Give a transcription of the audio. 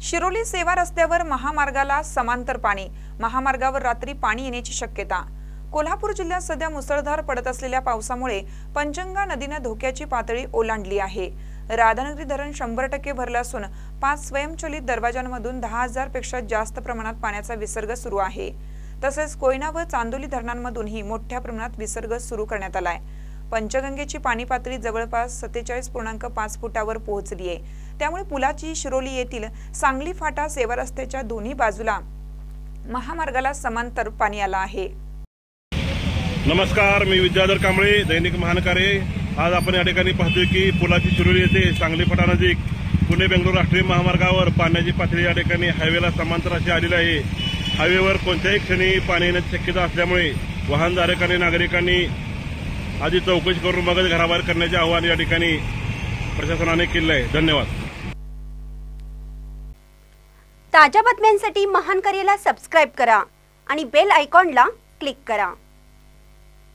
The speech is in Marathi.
शिरोली सेवा रस्त्यावर महामार्गाला समांतर पाणी, महामार्गावर रात्री पाणी येण्याची शक्यता। कोल्हापूर जिल्ह्यात सध्या मुसळधार पडत असलेल्या पावसामुळे पंचगंगा नदीने धोक्याची पातळी ओलांडली आहे। राधानगरी धरण 100% भरले असून 5 स्वयंचलित दरवाजांमधून 10,000 पेक्षा जास्त प्रमाणात पाण्याचा विसर्ग सुरू आहे। तसेच कोयना व चांदोली धरणांमधूनही मोठ्या प्रमाणात विसर्ग सुरू करण्यात आलाय। पंचगंगेची पाणी पातळी जवळपास 47.5 फुटावर पोहोचली आहे। त्यामुळे पुलाची शिरोली येथील सांगली फाटा सेवा रस्त्याच्या दोन्ही बाजूला महामार्गाला समांतर पाणी आले आहे। नमस्कार, मी विद्याधर कांबळे, दैनिक महानकारी। आज आपण या ठिकाणी पाहतोय की पुलाची शिरोली येथे सांगली फाटा नजीक पुणे बेंगलोर राष्ट्रीय महामार्गावर पाण्याची पातळी या ठिकाणी हायवेला समांतर अशी आलेली आहे। हायवेवर कोणत्याही क्षणी पाणी येण्याची शक्यता असल्यामुळे वाहनधारक आणि नागरिकांनी आधी चौकशी करून मगच घराबाहेर करण्याचे आवाहन या ठिकाणी प्रशासनाने केले आहे। धन्यवाद। ताज्या बातम्यांसाठी महानकरीला सबस्क्राइब करा आणि बेल आयकॉनला क्लिक करा।